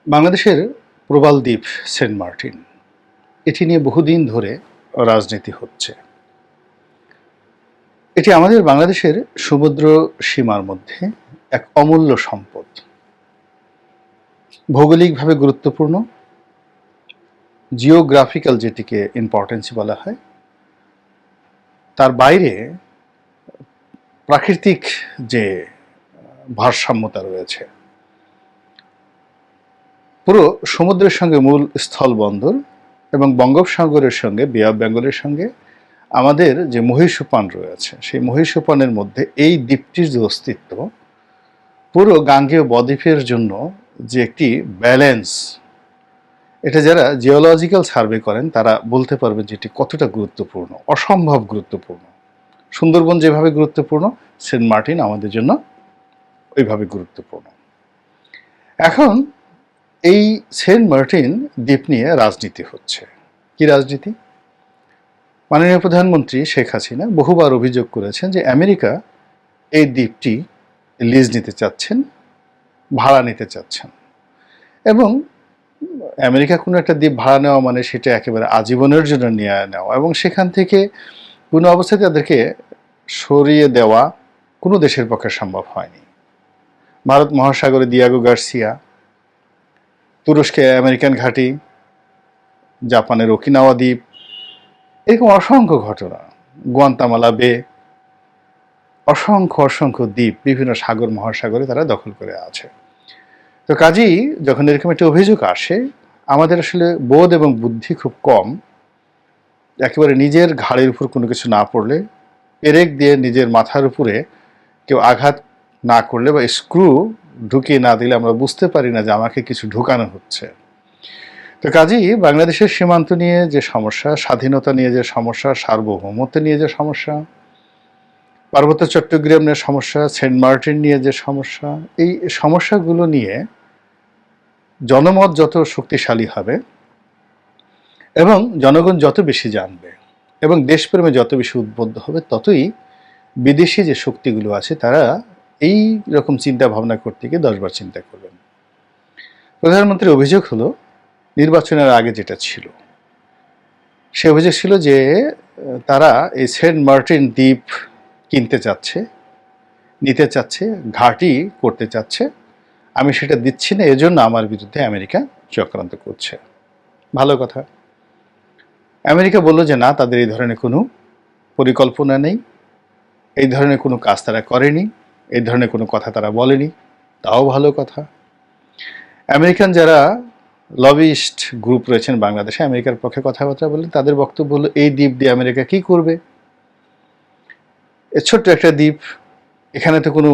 বাংলাদেশের প্রবাল দ্বীপ Saint Martin, এটি নিয়ে বহুদিন ধরে রাজনীতি হচ্ছে। এটি আমাদের বাংলাদেশের সমুদ্র সীমার মধ্যে এক অমূল্য সম্পদ, ভৌগোলিকভাবে গুরুত্বপূর্ণ, জিওগ্রাফিক্যাল যেটিকে ইম্পর্টেন্স বলা হয়, তার বাইরে প্রাকৃতিক যে ভারসাম্যতা রয়েছে, পুরো সমুদ্রের সঙ্গে মূল স্থলবন্দর এবং বঙ্গোপসাগরের সঙ্গে বে অফ বেঙ্গলের সঙ্গে আমাদের যে মহীসোপান রয়েছে, সেই মহীসোপানের মধ্যে এই দ্বীপটির যে অস্তিত্ব, পুরো গাঙ্গেয় বদ্বীপের জন্য যে একটি ব্যালেন্স, এটা যারা জিওলজিক্যাল সার্ভে করেন তারা বলতে পারবেন যে এটি কতটা গুরুত্বপূর্ণ, অসম্ভব গুরুত্বপূর্ণ। সুন্দরবন যেভাবে গুরুত্বপূর্ণ, সেন্ট মার্টিন আমাদের জন্য ওইভাবে গুরুত্বপূর্ণ। এখন এই সেন্ট মার্টিন দ্বীপ নিয়ে রাজনীতি হচ্ছে। কি রাজনীতি? মাননীয় প্রধানমন্ত্রী শেখ হাসিনা বহুবার অভিযোগ করেছেন যে আমেরিকা এই দ্বীপটি লিজ নিতে চাচ্ছেন, ভাড়া নিতে চাচ্ছেন, এবং আমেরিকা কোনো একটা দ্বীপ ভাড়া নেওয়া মানে সেটা একেবারে আজীবনের জন্য নিয়ে নেওয়া, এবং সেখান থেকে কোনো অবস্থায় তাদেরকে সরিয়ে দেওয়া কোনো দেশের পক্ষে সম্ভব হয়নি। ভারত মহাসাগরে দিয়াগো গার্সিয়া, তুরস্কে আমেরিকান ঘাঁটি, জাপানের ওকিনাওয়া দ্বীপ, এরকম অসংখ্য ঘটনা, গুয়ান্তামালা বে, অসংখ্য দ্বীপ বিভিন্ন সাগর মহাসাগরে তারা দখল করে আছে। তো কাজেই যখন এরকম একটা অভিযোগ আসে, আমাদের আসলে বোধ এবং বুদ্ধি খুব কম। একেবারে নিজের ঘাড়ের উপর কোনো কিছু না পড়লে, পেরেক দিয়ে নিজের মাথার উপরে কেউ আঘাত না করলে বা স্ক্রু ঢুকিয়ে না দিলে আমরা বুঝতে পারি না যে আমাকে কিছু ঢুকানো হচ্ছে। তো কাজেই বাংলাদেশের সীমান্ত নিয়ে যে সমস্যা, স্বাধীনতা নিয়ে যে সমস্যা, সার্বভৌমত্ব নিয়ে যে সমস্যা, পার্বত্য চট্টগ্রাম নিয়ে সমস্যা, সেন্ট মার্টিন নিয়ে যে সমস্যা, এই সমস্যাগুলো নিয়ে জনমত যত শক্তিশালী হবে এবং জনগণ যত বেশি জানবে এবং দেশপ্রেমে যত বেশি উদ্বুদ্ধ হবে, ততই বিদেশি যে শক্তিগুলো আছে তারা এই রকম চিন্তা ভাবনা করতে গিয়ে 10 বার চিন্তা করবেন। প্রধানমন্ত্রীর অভিযোগ হলো, নির্বাচনের আগে যেটা ছিল, সে অভিযোগ ছিল যে তারা এই সেন্ট মার্টিন দ্বীপ কিনতে চাচ্ছে, নিতে চাচ্ছে, ঘাঁটি করতে চাচ্ছে, আমি সেটা দিচ্ছি না, এজন্য আমার বিরুদ্ধে আমেরিকা চক্রান্ত করছে। ভালো কথা। আমেরিকা বলল যে না, তাদের এই ধরনের কোনো পরিকল্পনা নেই, এই ধরনের কোনো কাজ তারা করেনি, এই ধরনের কোনো কথা তারা বলেনি, তাও ভালো কথা। আমেরিকান যারা লবিস্ট গ্রুপ রয়েছেন বাংলাদেশে, আমেরিকার পক্ষে কথাবার্তা বললেন, তাদের বক্তব্য হলো এই দ্বীপ দিয়ে আমেরিকা কি করবে? এ ছোট্ট একটা দ্বীপ, এখানে তো কোনো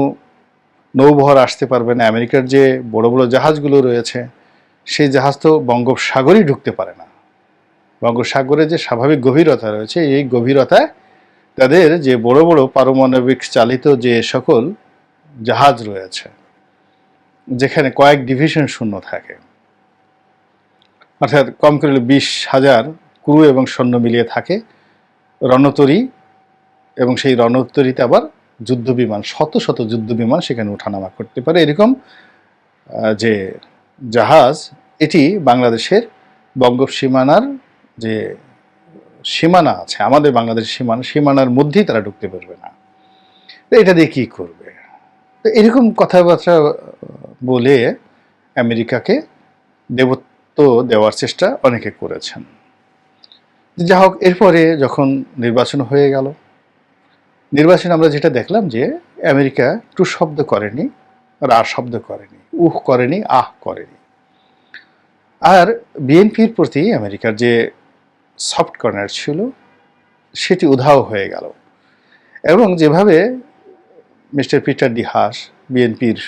নৌবহর আসতে পারবে না। আমেরিকার যে বড় বড় জাহাজগুলো রয়েছে, সেই জাহাজ তো বঙ্গোপসাগরেই ঢুকতে পারে না। বঙ্গোপসাগরে যে স্বাভাবিক গভীরতা রয়েছে, এই গভীরতায় তাদের যে বড় বড় পারমাণবিক চালিত যে সকল জাহাজ রয়েছে, যেখানে কয়েক ডিভিশন শূন্য থাকে, অর্থাৎ কম করে 20,000 ক্রু এবং সৈন্য মিলিয়ে থাকে, রণতরী, এবং সেই রণতরীতে আবার যুদ্ধবিমান, শত যুদ্ধবিমান সেখানে ওঠানামা করতে পারে, এরকম যে জাহাজ, এটি বাংলাদেশের বঙ্গোপসীমানার যে সীমানা আছে, আমাদের বাংলাদেশের সীমানার মধ্যেই তারা ঢুকতে পারবে না। তো এটা দিয়ে কী করবে? তো এরকম কথাবার্তা বলে আমেরিকাকে দেবত্ব দেওয়ার চেষ্টা অনেকে করেছেন। যা হোক, এরপরে যখন নির্বাচন হয়ে গেল, নির্বাচনে আমরা যেটা দেখলাম যে আমেরিকা টু শব্দ করেনি, রা শব্দ করেনি, উহ করেনি, আহ করেনি। আর বিএনপির প্রতি আমেরিকার যে সফট কর্নার ছিল, সেটি উধাও হয়ে গেল। এবং যেভাবে মিস্টার পিটার ডি হাস, বিএনপির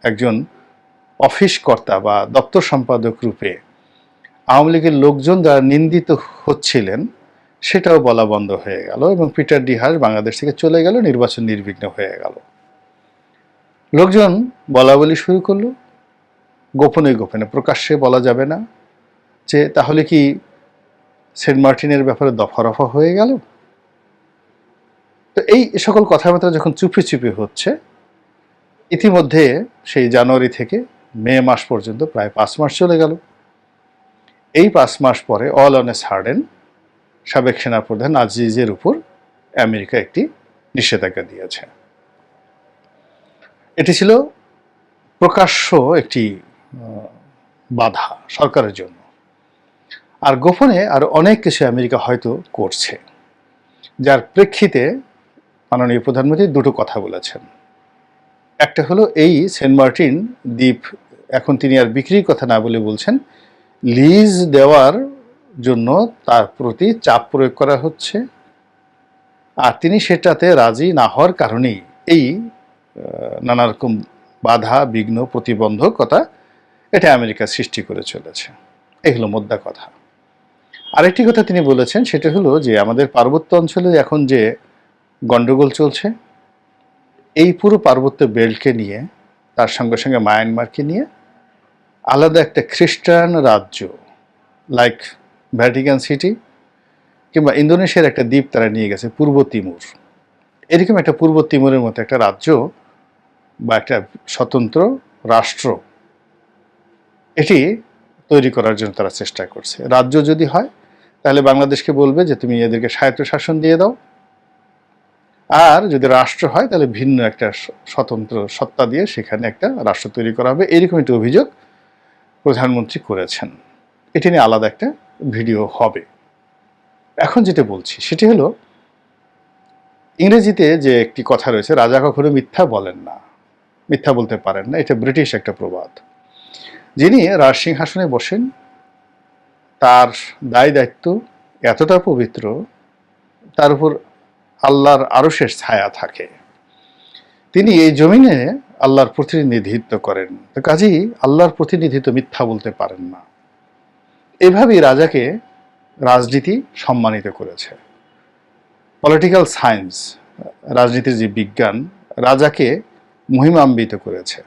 একজন অফিস কর্তা বা দপ্তর সম্পাদক রূপে আওয়ামী লীগের লোকজন যারা নিন্দিত হচ্ছিলেন, সেটাও বলা বন্ধ হয়ে গেল, এবং পিটার ডি হাস বাংলাদেশ থেকে চলে গেল, নির্বাচন নির্বিঘ্ন হয়ে গেল। লোকজন বলা বলি শুরু করলো, গোপনে গোপনে, প্রকাশ্যে বলা যাবে না, যে তাহলে কি সেন্ট মার্টিনের ব্যাপারে দফা হয়ে গেল? তো এই সকল কথাবার্তা যখন চুপি চুপি হচ্ছে, ইতিমধ্যে সেই জানুয়ারি থেকে মে মাস পর্যন্ত প্রায় 5 মাস চলে গেল। এই 5 মাস পরে অল অন এ সাডেন সাবেক সেনাপ্রধান আজিজের উপর আমেরিকা একটি নিষেধাজ্ঞা দিয়েছে। এটি ছিল প্রকাশ্য একটি বাধা সরকারের জন্য। আর গোপনে আরো অনেক কিছু আমেরিকা হয়তো করছে, যার প্রেক্ষিতে মাননীয় প্রধানমন্ত্রী দুটো কথা বলেছেন। একটা হলো এই সেন্ট মার্টিন দ্বীপ এখন তিনি আর বিক্রির কথা না বলে বলছেন লিজ দেওয়ার জন্য তার প্রতি চাপ প্রয়োগ করা হচ্ছে, আর তিনি সেটাতে রাজি না হওয়ার কারণেই এই নানা রকম বাধা বিঘ্ন প্রতিবন্ধকতা এটা আমেরিকা সৃষ্টি করে চলেছে। এই হলো মোদ্দা কথা। আরেকটি কথা তিনি বলেছেন, সেটা হলো যে আমাদের পার্বত্য অঞ্চলে এখন যে গন্ডগোল চলছে, এই পুরো পার্বত্য বেল্টকে নিয়ে, তার সঙ্গে সঙ্গে মায়ানমারকে নিয়ে আলাদা একটা খ্রিস্টান রাজ্য লাইক ভ্যাটিকান সিটি কিংবা ইন্দোনেশিয়ার একটা দ্বীপ তারা নিয়ে গেছে পূর্ব তিমুর, এরকম একটা পূর্ব তিমুরের মতো একটা রাজ্য বা একটা স্বতন্ত্র রাষ্ট্র এটি তৈরি করার জন্য তারা চেষ্টা করছে। রাজ্য যদি হয় তাহলে বাংলাদেশকে বলবে যে তুমি এদেরকে স্বায়ত্তশাসন দিয়ে দাও, আর যদি রাষ্ট্র হয় তাহলে ভিন্ন একটা স্বতন্ত্র সত্তা দিয়ে সেখানে একটা রাষ্ট্র তৈরি করা হবে। এরকম একটি অভিযোগ প্রধানমন্ত্রী করেছেন। এটি নিয়ে আলাদা একটা ভিডিও হবে। এখন যেটা বলছি সেটি হলো, ইংরেজিতে যে একটি কথা রয়েছে, রাজা কখনো মিথ্যা বলেন না, মিথ্যা বলতে পারেন না, এটা ব্রিটিশ একটা প্রবাদ। যিনি রাজসিংহাসনে বসেন তার দায় দায়িত্ব এতটা পবিত্র, তার উপর আল্লাহর আরশের ছায়া থাকে, তিনি এই জমিনে আল্লাহর প্রতিনিধিত্ব করেন, তো কাজেই আল্লাহর প্রতিনিধিত্ব মিথ্যা বলতে পারেন না। এভাবেই রাজাকে রাজনীতি সম্মানিত করেছে। পলিটিক্যাল সায়েন্স, রাজনীতির যে বিজ্ঞান, রাজাকে মহিমান্বিত করেছে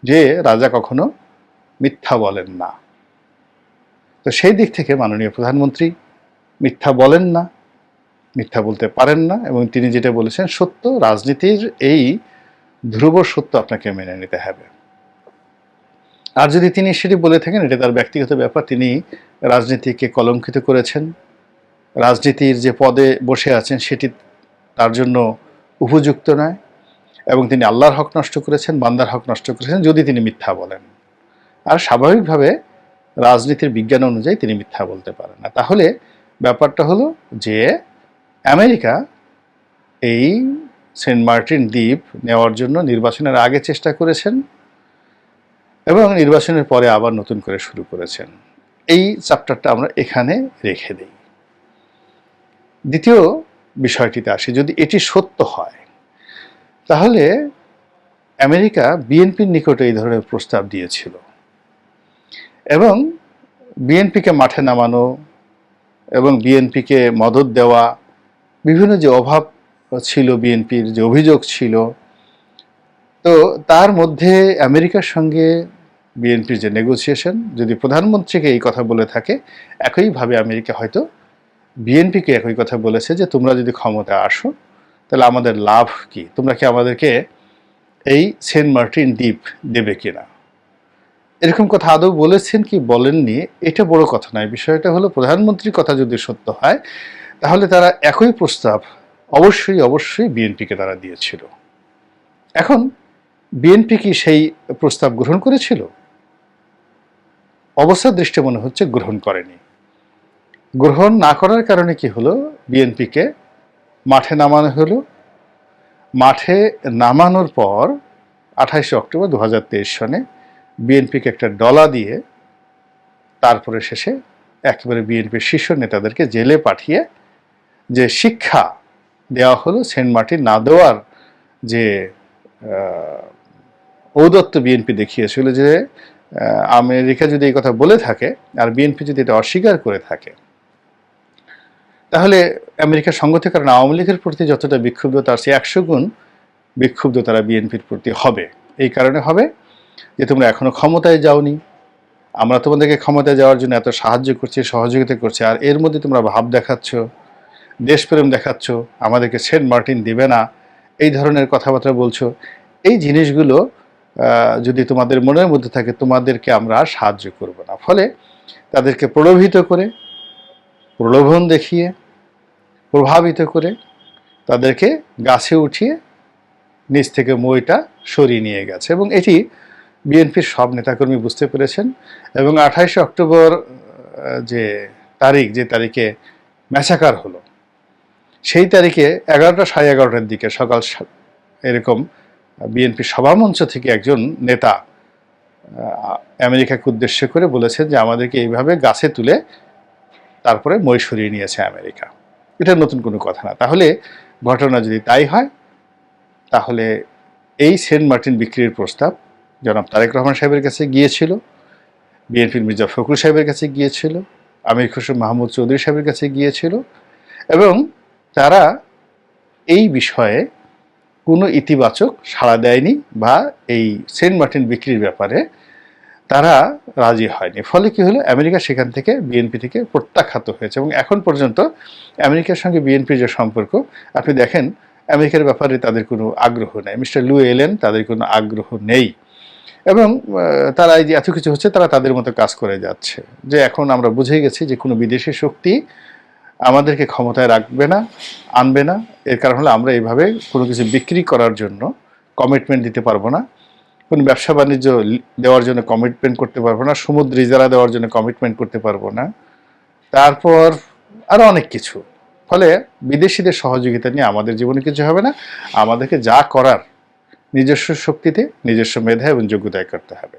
যে রাজা কখনো মিথ্যা বলেন না। তো সেই দিক থেকে মাননীয় প্রধানমন্ত্রী মিথ্যা বলেন না, মিথ্যা বলতে পারেন না, এবং তিনি যেটা বলেছেন সত্য, রাজনীতির এই ধ্রুব সত্য আপনাকে মেনে নিতে হবে। আর যদি তিনি সেটি বলে থাকেন এটা তার ব্যক্তিগত ব্যাপার, তিনি রাজনীতিকে কলঙ্কিত করেছেন, রাজনীতির যে পদে বসে আছেন সেটি তার জন্য উপযুক্ত নয়, এবং তিনি আল্লাহর হক নষ্ট করেছেন, বান্দার হক নষ্ট করেছেন যদি তিনি মিথ্যা বলেন। আর স্বাভাবিকভাবে রাজনীতির বিজ্ঞান অনুযায়ী তিনি মিথ্যা বলতে পারেন না। তাহলে ব্যাপারটা হলো যে আমেরিকা এই সেন্ট মার্টিন দ্বীপ নেওয়ার জন্য নির্বাচনের আগে চেষ্টা করেছেন এবং নির্বাচনের পরে আবার নতুন করে শুরু করেছেন। এই চ্যাপ্টারটা আমরা এখানে রেখে দিই। দ্বিতীয় বিষয়টিতে আসি, যদি এটি সত্য হয় তাহলে আমেরিকা বিএনপির নিকটে এই ধরনের প্রস্তাব দিয়েছিল, এবং বিএনপিকে মাঠে নামানো এবং বিএনপিকে মদদ দেওয়া, বিভিন্ন যে অভাব ছিল বিএনপির, যে অভিযোগ ছিল, তো তার মধ্যে আমেরিকার সঙ্গে বিএনপির যে নেগোসিয়েশন, যদি প্রধানমন্ত্রীকে এই কথা বলে থাকে, একইভাবে আমেরিকা হয়তো বিএনপিকে একই কথা বলেছে যে তোমরা যদি ক্ষমতা আসো তাহলে আমাদের লাভ কি, তোমরা কি আমাদেরকে এই সেন্ট মার্টিন দ্বীপ দেবে কিনা। এরকম কথা আদৌ বলেছেন কি বলেননি এটা বড় কথা নয়, বিষয়টা হলো প্রধানমন্ত্রীর কথা যদি সত্য হয় তাহলে তারা একই প্রস্তাব অবশ্যই বিএনপিকে তারা দিয়েছিল। এখন বিএনপি কি সেই প্রস্তাব গ্রহণ করেছিল? অবস্থার দৃষ্টি মনে হচ্ছে গ্রহণ করেনি। গ্রহণ না করার কারণে কি হলো, বিএনপিকে মাঠে নামানো হলো। মাঠে নামানোর পর 28 অক্টোবর 2023 সনে বিএনপিকে একটা ডলা দিয়ে তারপরে শেষে একেবারে বিএনপির শীর্ষ নেতাদেরকে জেলে পাঠিয়ে যে শিক্ষা দেওয়া হলো, সেন্ট মার্টিন না দেওয়ার যে ঔদত্ত বিএনপি দেখিয়েছিল, যে আমেরিকা যদি এই কথা বলে থাকে আর বিএনপি যদি এটা অস্বীকার করে থাকে তাহলে আমেরিকার সঙ্গতির কারণে আওয়ামী লীগের প্রতি যতটা বিক্ষুব্ধ তার চেয়ে 100 গুণ বিক্ষুব্ধ তারা বিএনপির প্রতি হবে। এই কারণে হবে যে তোমরা এখনো ক্ষমতায় যাওনি, আমরা তোমাদেরকে ক্ষমতায় যাওয়ার জন্য এত সাহায্য করছি, সহযোগিতা করছি, আর এর মধ্যে তোমরা ভাব দেখাচ্ছ, দেশপ্রেম দেখাচ্ছ, আমাদেরকে সেন্ট মার্টিন দিবে না, এই ধরনের কথাবার্তা বলছো। এই জিনিসগুলো যদি তোমাদের মনের মধ্যে থাকে তোমাদেরকে আমরা আর সাহায্য করব না। ফলে তাদেরকে প্রলোভিত করে, প্রলোভন দেখিয়ে, প্রভাবিত করে তাদেরকে গাছে উঠিয়ে নিচ থেকে মইটা সরিয়ে নিয়ে গেছে। এবং এটি বিএনপির সব নেতাকর্মী বুঝতে পেরেছেন। এবং 28 অক্টোবর যে তারিখে ম্যাসাকার হলো, সেই তারিখে 11টা সাড়ে 11টার দিকে সকাল এরকম বিএনপির সভামঞ্চ থেকে একজন নেতা আমেরিকাকে উদ্দেশ্য করে বলেছেন যে আমাদেরকে এইভাবে গাছে তুলে তারপরে মই সরিয়ে নিয়েছে আমেরিকা। এটা নতুন কোনো কথা না। তাহলে ঘটনা যদি তাই হয়, তাহলে এই সেন্ট মার্টিন বিক্রির প্রস্তাব জনাব তারেক রহমান সাহেবের কাছে গিয়েছিল, বিএনপির মির্জা ফখরুল সাহেবের কাছে গিয়েছিল, আমির খসরু মাহমুদ চৌধুরী সাহেবের কাছে গিয়েছিল, এবং তারা এই বিষয়ে কোনো ইতিবাচক সাড়া দেয়নি বা এই সেন্ট মার্টিন বিক্রির ব্যাপারে তারা রাজি হয়নি। ফলে কি হলো, আমেরিকা সেখান থেকে বিএনপি থেকে প্রত্যাখ্যাত হয়েছে। এবং এখন পর্যন্ত আমেরিকার সঙ্গে বিএনপির যে সম্পর্ক, আপনি দেখেন আমেরিকার ব্যাপারে তাদের কোনো আগ্রহ নেই। মিস্টার লু এলেন, তাদের কোনো আগ্রহ নেই। এবং তারা এই যে এত কিছু হচ্ছে, তারা তাদের মতো কাজ করে যাচ্ছে। যে এখন আমরা বুঝে গেছি যে কোনো বিদেশি শক্তি আমাদেরকে ক্ষমতায় রাখবে না, আনবে না। এর কারণ হলো আমরা এইভাবে কোনো কিছু বিক্রি করার জন্য কমিটমেন্ট দিতে পারবো না, কোনো ব্যবসা বাণিজ্য দেওয়ার জন্য কমিটমেন্ট করতে পারবো না, সমুদ্র ইজারা দেওয়ার জন্য কমিটমেন্ট করতে পারবো না, তারপর আরও অনেক কিছু। ফলে বিদেশিদের সহযোগিতা নিয়ে আমাদের জীবনে কিছু হবে না। আমাদেরকে যা করার নিজস্ব শক্তিতে, নিজস্ব মেধা এবং যোগ্যতায় করতে হবে।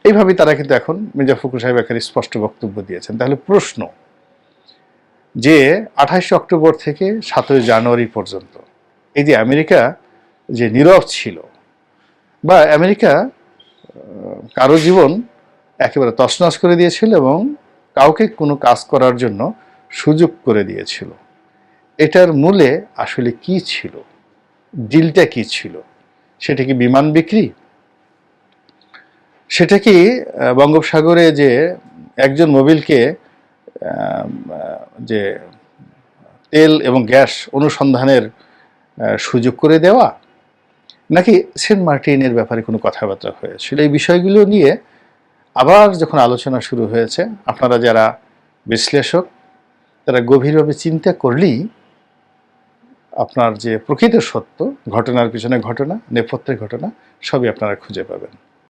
এইভাবেই তারা কিন্তু এখন মির্জা ফখরুল সাহেব একটা স্পষ্ট বক্তব্য দিয়েছেন। তাহলে প্রশ্ন যে 28 অক্টোবর থেকে 7 জানুয়ারি পর্যন্ত এই যে আমেরিকা যে নীরব ছিল, বা আমেরিকা কারো জীবন একেবারে তছনছ করে দিয়েছিল এবং কাউকে কোনো কাজ করার জন্য সুযোগ করে দিয়েছিল, এটার মূলে আসলে কি ছিল, ডিলটা কি ছিল? সেটা কি বিমান বিক্রি? সেটা কি বঙ্গোপসাগরে যে একজন মোবিলকে যে তেল এবং গ্যাস অনুসন্ধানের সুযোগ করে দেওয়া, নাকি সেন্ট মার্টিনের ব্যাপারে কোনো কথাবার্তা হয়েছিল? এই বিষয়গুলো নিয়ে আবার যখন আলোচনা শুরু হয়েছে, আপনারা যারা বিশ্লেষক তারা গভীরভাবে চিন্তা করলেই আপনার যে প্রকৃত সত্য, ঘটনার পিছনে ঘটনা, নেপথ্যের ঘটনা, সবই আপনারা খুঁজে পাবেন।